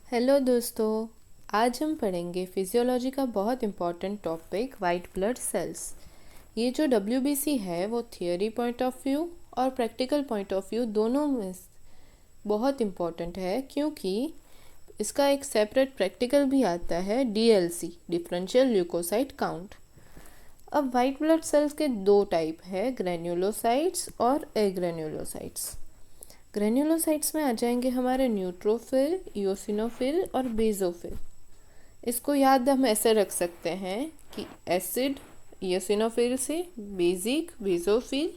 Hello दोस्तों। आज हम पढ़ेंगे फिजियोलॉजी का बहुत important topic white blood cells. ये जो डब्ल्यूबीसी है वो थियोरी पॉइंट ऑफ व्यू और प्रैक्टिकल पॉइंट ऑफ व्यू दोनों में बहुत इम्पॉर्टेंट है, क्योंकि इसका एक सेपरेट प्रैक्टिकल भी आता है, डीएलसी, डिफरेंशियल ल्यूकोसाइट काउंट। अब वाइट ब्लड सेल्स के दो टाइप है, ग्रेन्युलोसाइट्स और एग्रेन्युलोसाइट्स। ग्रेन्युलोसाइट्स में आ जाएंगे हमारे न्यूट्रोफिल, इओसिनोफिल और बेसोफिल। इसको याद हम ऐसे रख सकते हैं कि एसिड इओसिनोफिल से, बेसिक बेसोफिल,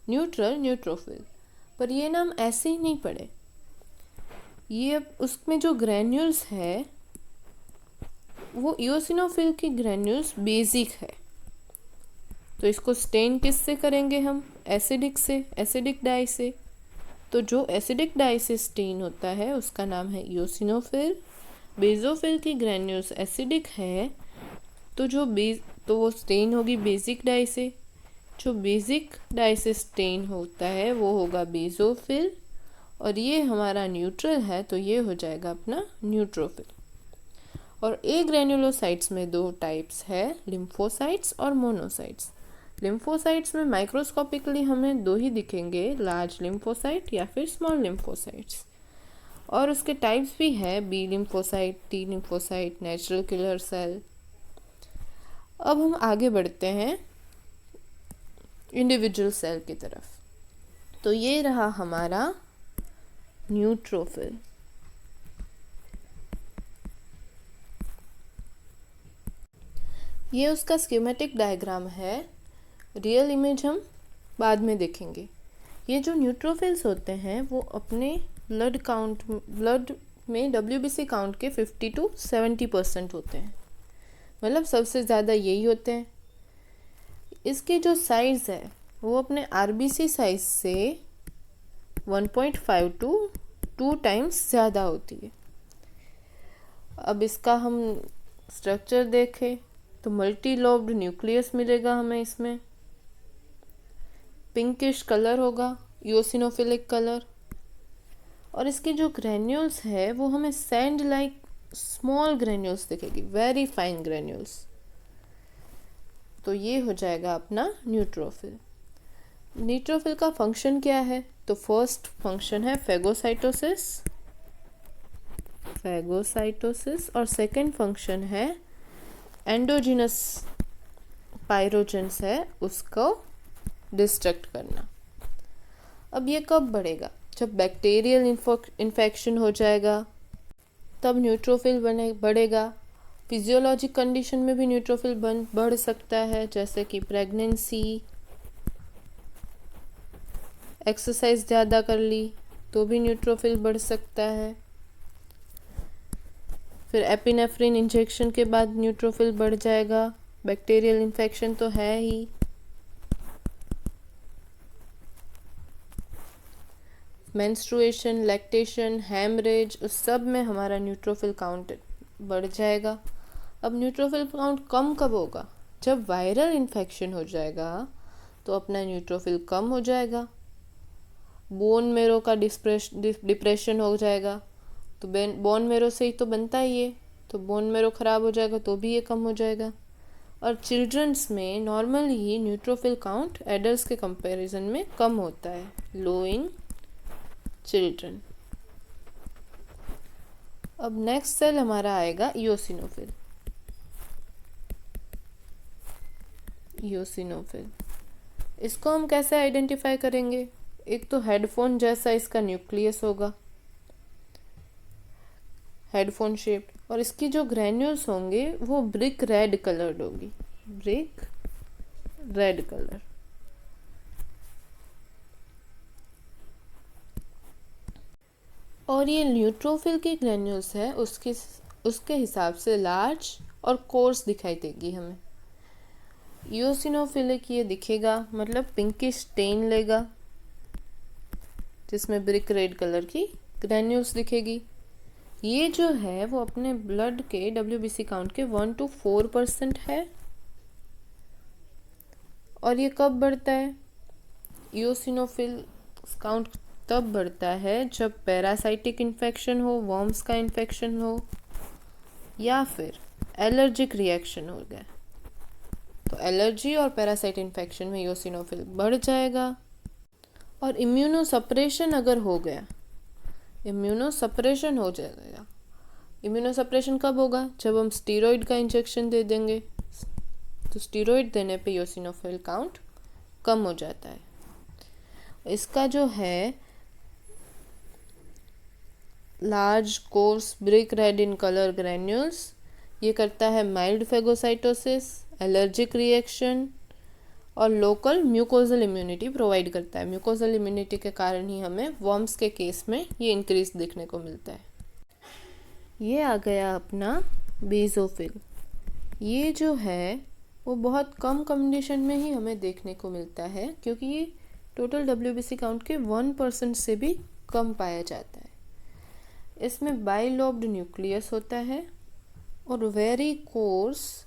न्यूट्रल न्यूट्रोफिल। पर ये नाम ऐसे ही नहीं पड़े, ये अब उसमें जो ग्रेन्यूल्स है वो इओसिनोफिल की ग्रेन्यूल्स बेसिक है। तो इसको स्टेन किससे करेंगे हम? एसिडिक से, एसिडिक डाई से। तो जो एसिडिक डाई से स्टेन होता है उसका नाम है इओसिनोफिल। बेसोफिल की ग्रेन्यूल्स एसिडिक है, तो वो स्टेन होगी बेसिक डाई से। जो बेसिक डाई से स्टेन होता है वो होगा बेसोफिल, और ये हमारा न्यूट्रल है तो ये हो जाएगा अपना न्यूट्रोफिल। और ए ग्रेन्युलोसाइट्स में दो टाइप्स है, लिम्फोसाइट्स और मोनोसाइट्स। लिम्फोसाइट्स में माइक्रोस्कोपिकली हमें दो ही दिखेंगे, लार्ज लिम्फोसाइट या फिर स्मॉल लिम्फोसाइट्स। और उसके टाइप्स भी है, B lymphocyte, T lymphocyte, natural killer cell. अब हम आगे बढ़ते हैं इंडिविजुअल सेल की तरफ। तो ये रहा हमारा न्यूट्रोफिल। ये उसका स्कीमेटिक डायग्राम है, रियल इमेज हम बाद में देखेंगे। ये जो न्यूट्रोफिल्स होते हैं वो अपने ब्लड में डब्ल्यूबीसी काउंट के 50 to 70% होते हैं, मतलब सबसे ज़्यादा यही होते हैं। इसकी जो साइज़ है वो अपने आरबीसी साइज से 1.5 to 2 टाइम्स ज़्यादा होती है। अब इसका हम स्ट्रक्चर देखें तो मल्टी लोब्ड न्यूक्लियस मिलेगा हमें। इसमें पिंकिश कलर होगा, इओसिनोफिलिक कलर। और इसके जो ग्रेन्यूल्स है वो हमें सैंड लाइक स्मॉल ग्रेन्यूल्स दिखेगी, वेरी फाइन ग्रेन्यूल्स। तो ये हो जाएगा अपना न्यूट्रोफिल। न्यूट्रोफिल का फंक्शन क्या है? तो फर्स्ट फंक्शन है फेगोसाइटोसिस, और सेकंड फंक्शन है एंडोजिनस पायरोजेंस है उसको डिस्ट्रक्ट करना। अब ये कब बढ़ेगा? जब बैक्टीरियल इन्फेक्शन हो जाएगा तब न्यूट्रोफिल बढ़ेगा। फिजियोलॉजिक कंडीशन में भी न्यूट्रोफिल बढ़ सकता है, जैसे कि प्रेगनेंसी, एक्सरसाइज ज़्यादा कर ली तो भी न्यूट्रोफिल बढ़ सकता है। फिर एपिनेफ्रिन इंजेक्शन के बाद न्यूट्रोफिल बढ़ जाएगा। बैक्टीरियल इन्फेक्शन तो है ही। मेंस्ट्रुएशन, लैक्टेशन, हैमरेज, उस सब में हमारा न्यूट्रोफिल काउंट बढ़ जाएगा। अब न्यूट्रोफिल काउंट कम कब होगा? जब वायरल इन्फेक्शन हो जाएगा तो अपना न्यूट्रोफिल कम हो जाएगा। बोन मेरो का डिप्रेशन हो जाएगा, तो बोन मेरो से ही तो बनता ही है, तो बोन मेरो ख़राब हो जाएगा तो भी ये कम हो जाएगा। और चिल्ड्रंस में नॉर्मल ही न्यूट्रोफिल काउंट एडल्ट्स के कंपैरिजन में कम होता है, लो इन चिल्ड्रन। अब नेक्स्ट सेल हमारा आएगा इओसिनोफिल। इओसिनोफिल इसको हम कैसे आइडेंटिफाई करेंगे? एक तो हेडफोन जैसा इसका न्यूक्लियस होगा, हेडफोन शेप्ड, और इसकी जो ग्रेन्यूल्स होंगे वो ब्रिक रेड कलर्ड होगी, ब्रिक रेड कलर। और ये न्यूट्रोफिल की ग्रेन्यूल्स है उसके हिसाब से लार्ज और कोर्स दिखाई देगी हमें। इओसिनोफिलिक ये दिखेगा, मतलब पिंकिश स्टेन लेगा जिसमें ब्रिक रेड कलर की ग्रेन्यूल्स दिखेगी। ये जो है वो अपने ब्लड के डब्ल्यूबीसी काउंट के 1 to 4% है। और ये कब बढ़ता है? इओसिनोफिल काउंट तब बढ़ता है जब पैरासाइटिक इन्फेक्शन हो, वर्म्स का इन्फेक्शन हो, या फिर एलर्जिक रिएक्शन हो गया। तो एलर्जी और पैरासाइट इन्फेक्शन में योसिनोफिल बढ़ जाएगा। और इम्यूनोसप्रेशन अगर हो गया, इम्यूनोसप्रेशन हो जाएगा। इम्यूनोसप्रेशन कब होगा? जब हम स्टीरॉयड का इंजेक्शन दे देंगे। तो स्टीरॉयड देने पे योसिनोफिल काउंट कम हो जाता है। इसका जो है large course brick red in colour granules, ये करता है माइल्ड फेगोसाइटोसिस, एलर्जिक रिएक्शन और लोकल म्यूकोजल इम्यूनिटी प्रोवाइड करता है। म्यूकोजल इम्यूनिटी के कारण ही हमें वर्म्स के केस में ये इंक्रीज देखने को मिलता है। ये आ गया अपना बेसोफिल। ये जो है वो बहुत कम कंडीशन में ही हमें देखने को मिलता है, क्योंकि ये टोटल WBC काउंट के 1% से भी कम पाया जाता है। इसमें बाइलोब्ड न्यूक्लियस होता है और वेरी कोर्स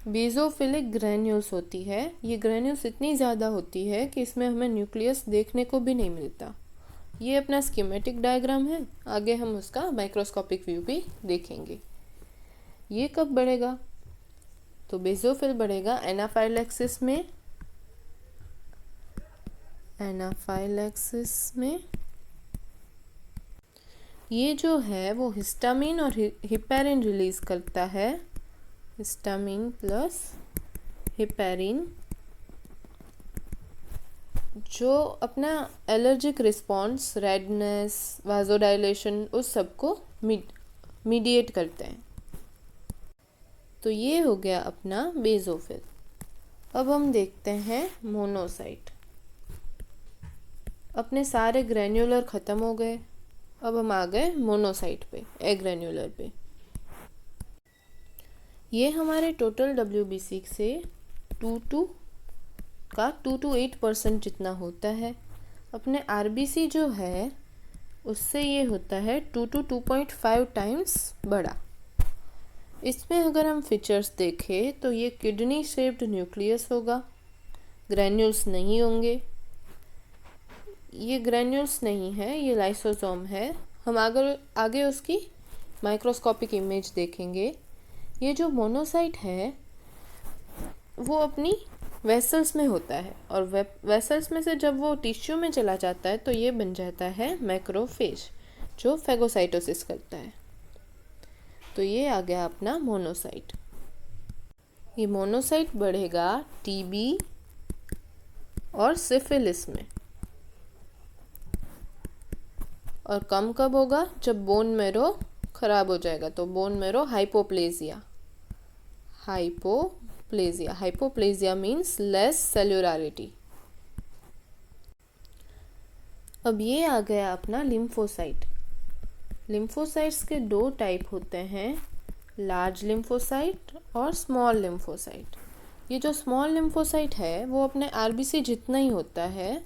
बेसोफिलिक ग्रैन्यूल्स होती है। ये ग्रैन्यूल्स इतनी ज़्यादा होती है कि इसमें हमें न्यूक्लियस देखने को भी नहीं मिलता। ये अपना स्कीमेटिक डायग्राम है, आगे हम उसका माइक्रोस्कोपिक व्यू भी देखेंगे। ये कब बढ़ेगा? तो बेसोफिल बढ़ेगा एनाफाइलैक्सिस में। एनाफाइलैक्सिस में ये जो है वो हिस्टामिन और हिपेरिन रिलीज करता है। हिस्टामिन प्लस हिपेरिन, जो अपना एलर्जिक रिस्पॉन्स, रेडनेस, वाजोडाइलेशन, उस सब को मीडिएट करते हैं। तो ये हो गया अपना बेसोफिल। अब हम देखते हैं मोनोसाइट। अपने सारे ग्रैन्युलर ख़त्म हो गए, अब हम आ गए मोनोसाइट पे, एग्रेन्युलर पे। ये हमारे टोटल WBC से 2 to 8% जितना होता है। अपने RBC जो है उससे ये होता है 2 to 2.5 टाइम्स बड़ा। इसमें अगर हम फीचर्स देखें तो ये किडनी शेप्ड न्यूक्लियस होगा, ग्रैन्यूल्स नहीं होंगे। ये ग्रैन्यूल्स नहीं है, ये लाइसोसोम है। हम आगे उसकी माइक्रोस्कोपिक इमेज देखेंगे। ये जो मोनोसाइट है वो अपनी वेसल्स में होता है, और वेसल्स में से जब वो टिश्यू में चला जाता है तो ये बन जाता है मैक्रोफेज, जो फेगोसाइटोसिस करता है। तो ये आ गया अपना मोनोसाइट। ये मोनोसाइट बढ़ेगा TB और सिफिलिस में। और कम कब होगा? जब बोन मैरो खराब हो जाएगा। तो bone marrow hypoplasia. Hypoplasia means less cellularity. अब ये आ गया अपना लिम्फोसाइट। लिम्फोसाइट्स के 2 टाइप होते हैं, लार्ज लिम्फोसाइट और स्मॉल लिम्फोसाइट। ये जो स्मॉल लिम्फोसाइट है वो अपने RBC जितना ही होता है,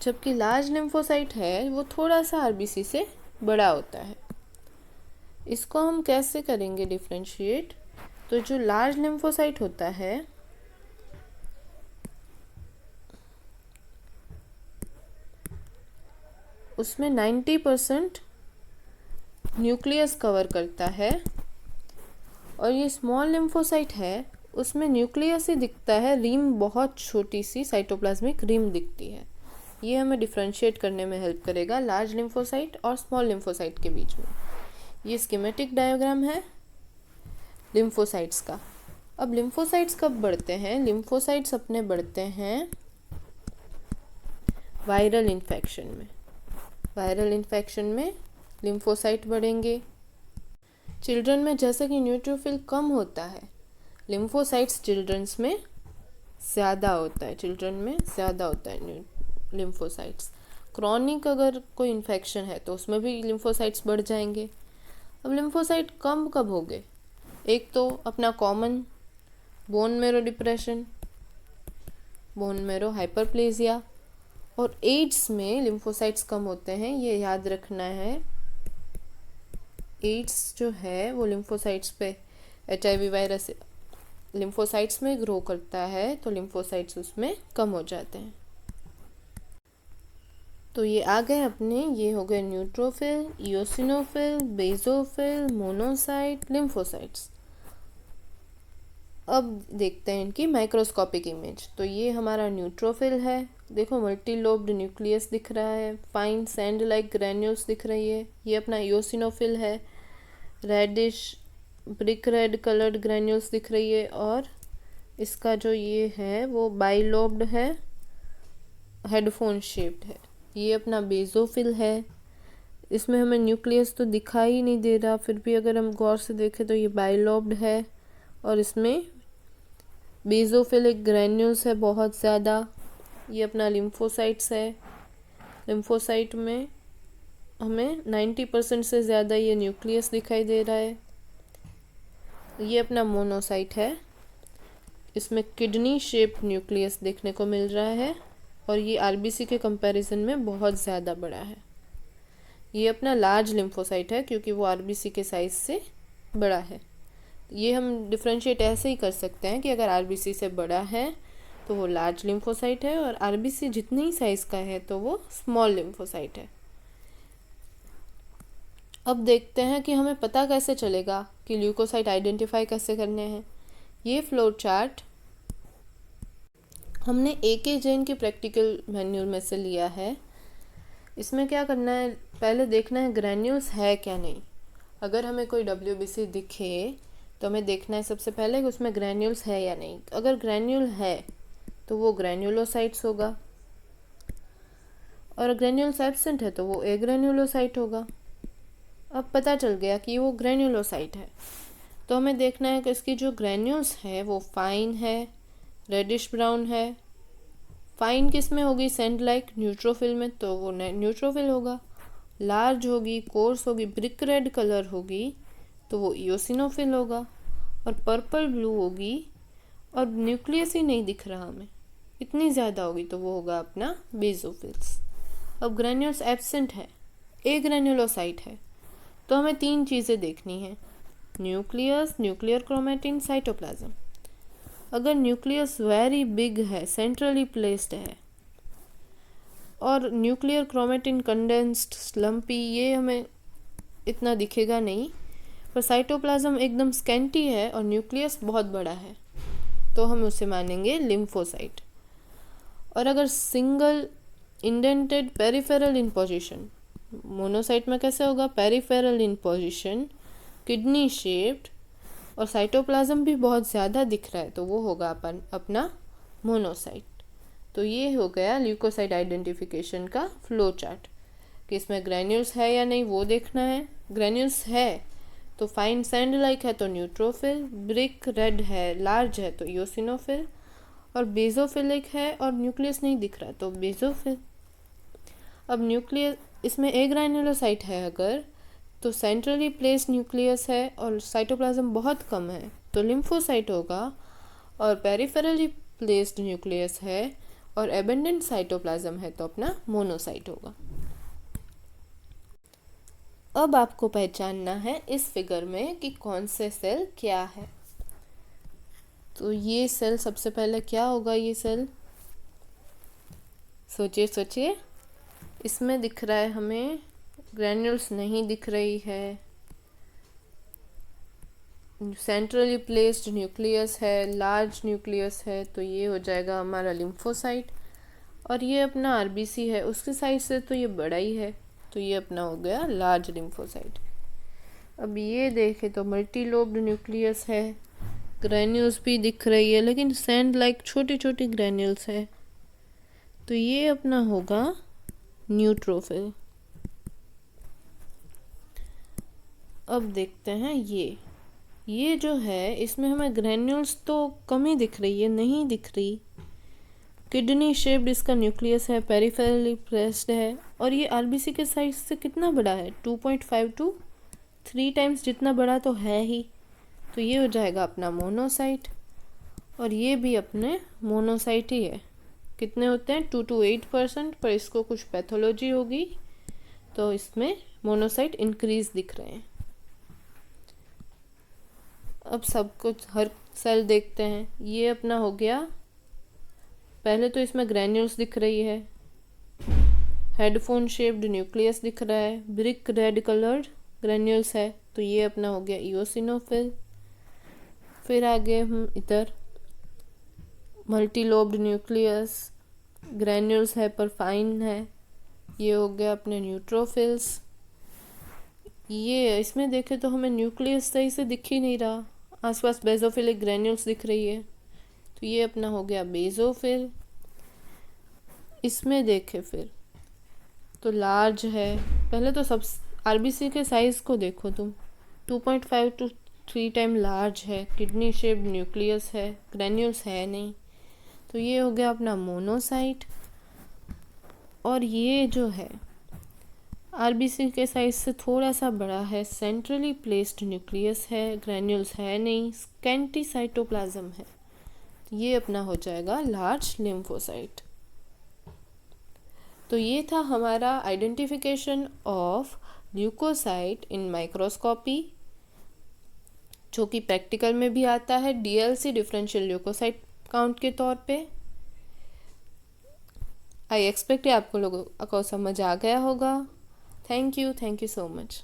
जबकि लार्ज लिम्फोसाइट है वो थोड़ा सा RBC से बड़ा होता है। इसको हम कैसे करेंगे डिफ्रेंशिएट? तो जो लार्ज लिम्फोसाइट होता है उसमें 90% न्यूक्लियस कवर करता है, और ये स्मॉल लिम्फोसाइट है उसमें न्यूक्लियस ही दिखता है, रिम बहुत छोटी सी साइटोप्लाज्मिक रिम दिखती है। ये हमें डिफ्रेंशिएट करने में हेल्प करेगा लार्ज लिम्फोसाइट और स्मॉल लिम्फोसाइट के बीच में। ये स्कीमेटिक डायग्राम है लिम्फोसाइट्स का। अब लिम्फोसाइट्स कब बढ़ते हैं? लिम्फोसाइट्स अपने बढ़ते हैं वायरल इन्फेक्शन में। वायरल इन्फेक्शन में लिम्फोसाइट बढ़ेंगे। चिल्ड्रन में जैसे कि न्यूट्रोफिल कम होता है, लिम्फोसाइट्स चिल्ड्रंस में ज़्यादा होता है। लिम्फोसाइट्स। क्रॉनिक अगर कोई इन्फेक्शन है तो उसमें भी लिम्फोसाइट्स बढ़ जाएंगे। अब लिम्फोसाइट कम कब हो गए? एक तो अपना common bone marrow depression, bone marrow hyperplasia, और एड्स में लिम्फोसाइट्स कम होते हैं, ये याद रखना है। एड्स जो है वो लिम्फोसाइट्स पे HIV वायरस लिम्फोसाइट्स में ग्रो करता है तो लिम्फोसाइट्स उसमें कम हो जाते हैं। तो ये आ गए अपने, ये हो गए neutrophil, eosinophil, basophil, monocyte, lymphocytes. अब देखते हैं इनकी माइक्रोस्कोपिक इमेज। तो ये हमारा न्यूट्रोफिल है, देखो मल्टी लोब्ड न्यूक्लियस दिख रहा है, फाइन सैंड लाइक ग्रैन्यूल्स दिख रही है। ये अपना इओसिनोफिल है, reddish brick red coloured granules दिख रही है। और इसका जो ये है वो बाइलोब्ड है, हेडफोन शेप्ड है। ये अपना बेसोफिल है, इसमें हमें न्यूक्लियस तो दिखाई नहीं दे रहा, फिर भी अगर हम गौर से देखें तो ये बाइलोब्ड है और इसमें बेसोफिलिक ग्रैन्यूल्स है बहुत ज़्यादा। ये अपना लिम्फोसाइट्स है, लिम्फोसाइट में हमें 90% से ज़्यादा ये न्यूक्लियस दिखाई दे रहा है। ये अपना मोनोसाइट है, इसमें किडनी शेप्ड न्यूक्लियस देखने को मिल रहा है और ये आरबीसी के कंपैरिजन में बहुत ज़्यादा बड़ा है। ये अपना लार्ज लिम्फोसाइट है क्योंकि वो आरबीसी के साइज से बड़ा है। ये हम डिफ्रेंशिएट ऐसे ही कर सकते हैं कि अगर आरबीसी से बड़ा है तो वो लार्ज लिम्फोसाइट है और आरबीसी जितने ही साइज का है तो वो स्मॉल लिम्फोसाइट है। अब देखते हैं कि हमें पता कैसे चलेगा कि ल्यूकोसाइट आइडेंटिफाई कैसे करने हैं। ये फ्लो चार्ट हमने एके जैन की प्रैक्टिकल मैन्यूल में से लिया है। इसमें क्या करना है, पहले देखना है ग्रैन्यूल्स है क्या नहीं। अगर हमें कोई डब्ल्यूबीसी दिखे तो हमें देखना है सबसे पहले कि उसमें ग्रैन्यूल्स है या नहीं। अगर ग्रैन्यूल है तो वो ग्रैन्यूलोसाइट्स होगा और ग्रैन्यूल्स एब्सेंट है तो वो एग्रैन्यूलोसाइट होगा। अब पता चल गया कि वो ग्रैन्यूलोसाइट है, तो हमें देखना है कि इसकी जो ग्रैन्यूल्स है वो फाइन है, रेडिश ब्राउन है। फाइन किस में होगी, सैंड लाइक न्यूट्रोफिल में, तो वो न्यूट्रोफिल होगा। लार्ज होगी, कोर्स होगी, ब्रिक रेड कलर होगी तो वो इओसिनोफिल होगा। और पर्पल ब्लू होगी और न्यूक्लियस ही नहीं दिख रहा हमें, इतनी ज़्यादा होगी तो वो होगा अपना बेसोफिल्स। अब ग्रैन्यूल्स एब्सेंट है, एग्रैन्युलोसाइट है, तो हमें 3 चीज़ें देखनी है, न्यूक्लियस, न्यूक्लियर क्रोमैटिन, साइटोप्लाज्म। अगर न्यूक्लियस वेरी बिग है, सेंट्रली प्लेस्ड है और न्यूक्लियर क्रोमैटिन कंडेंस्ड, स्लम्पी, ये हमें इतना दिखेगा नहीं, पर साइटोप्लाज्म एकदम स्कैंटी है और न्यूक्लियस बहुत बड़ा है तो हम उसे मानेंगे लिम्फोसाइट। और अगर single indented peripheral in position, monocyte में कैसे होगा, peripheral in position, kidney shaped और साइटोप्लाज्म भी बहुत ज़्यादा दिख रहा है तो वो होगा अपना मोनोसाइट। तो ये हो गया ल्यूकोसाइट आइडेंटिफिकेशन का फ्लो चार्ट कि इसमें ग्रैन्यूल्स है या नहीं वो देखना है। ग्रैन्यूल्स है तो फाइन सैंड लाइक है तो न्यूट्रोफिल, ब्रिक रेड है, लार्ज है तो इओसिनोफिल, और बेसोफिलिक है और न्यूक्लियस नहीं दिख रहा तो बेसोफिल। अब न्यूक्लियस इसमें एग्रैन्युलोसाइट है अगर, तो सेंट्रली प्लेस्ड न्यूक्लियस है और साइटोप्लाज्म बहुत कम है तो लिम्फोसाइट होगा। और पेरिफेरली प्लेस्ड न्यूक्लियस है और एबेंडेंट साइटोप्लाज्म है तो अपना मोनोसाइट होगा। अब आपको पहचानना है इस फिगर में कि कौन से सेल क्या है। तो ये सेल सबसे पहले क्या होगा, ये सेल सोचिए सोचिए, इसमें दिख रहा है हमें ग्रैन्यूल्स नहीं दिख रही है, सेंट्रली प्लेस्ड न्यूक्लियस है, लार्ज न्यूक्लियस है तो ये हो जाएगा हमारा लिम्फोसाइट। और ये अपना आरबीसी है, उसके साइज से तो ये बड़ा ही है तो ये अपना हो गया लार्ज लिम्फोसाइट। अब ये देखें तो मल्टी लोब्ड न्यूक्लियस है, ग्रैन्यूल्स भी दिख रही है लेकिन सैंड लाइक छोटी छोटी ग्रैन्यूल्स है तो ये अपना होगा न्यूट्रोफिल। अब देखते हैं ये जो है इसमें हमें ग्रैन्यूल्स तो कम ही दिख रही है, नहीं दिख रही। किडनी शेप्ड इसका न्यूक्लियस है, पेरिफेरली प्लेस्ड है और ये आरबीसी के साइज से कितना बड़ा है, 2.5 to 3 टाइम्स जितना बड़ा तो है ही, तो ये हो जाएगा अपना मोनोसाइट। और ये भी अपने मोनोसाइट ही है। कितने होते हैं, 2 to 8%, पर इसको कुछ पैथोलॉजी होगी तो इसमें मोनोसाइट इंक्रीज दिख रहे हैं। अब सब कुछ हर सेल देखते हैं। ये अपना हो गया, पहले तो इसमें ग्रैन्यूल्स दिख रही है, हेडफोन शेप्ड न्यूक्लियस दिख रहा है, ब्रिक रेड कलर्ड ग्रैन्यूल्स है, तो ये अपना हो गया इओसिनोफिल। फिर आगे हम इधर मल्टीलोब्ड न्यूक्लियस, ग्रैन्यूल्स है पर फाइन है, ये हो गया अपने न्यूट्रोफिल्स। ये इसमें देखें तो हमें न्यूक्लियस सही से दिख ही नहीं रहा, आसपास बेजोफिलिक ग्रैन्यूल्स दिख रही है, तो ये अपना हो गया बेजोफिल। इसमें देखें फिर तो लार्ज है, पहले तो सब आरबीसी के साइज को देखो तुम, 2.5 to 3 टाइम लार्ज है, किडनी शेप्ड न्यूक्लियस है, ग्रैन्यूल्स है नहीं, तो ये हो गया अपना मोनोसाइट। और ये जो है आरबीसी के साइज से थोड़ा सा बड़ा है, सेंट्रली प्लेस्ड न्यूक्लियस है, ग्रैन्यूल्स है नहीं, स्कैंटी साइटोप्लाज्म है, ये अपना हो जाएगा लार्ज लिम्फोसाइट। तो ये था हमारा identification of leucocyte in microscopy, जो कि प्रैक्टिकल में भी आता है डीएलसी डिफरेंशियल ल्यूकोसाइट काउंट के तौर पे। आई एक्सपेक्ट आपको लोगों को समझ आ गया होगा। Thank you so much.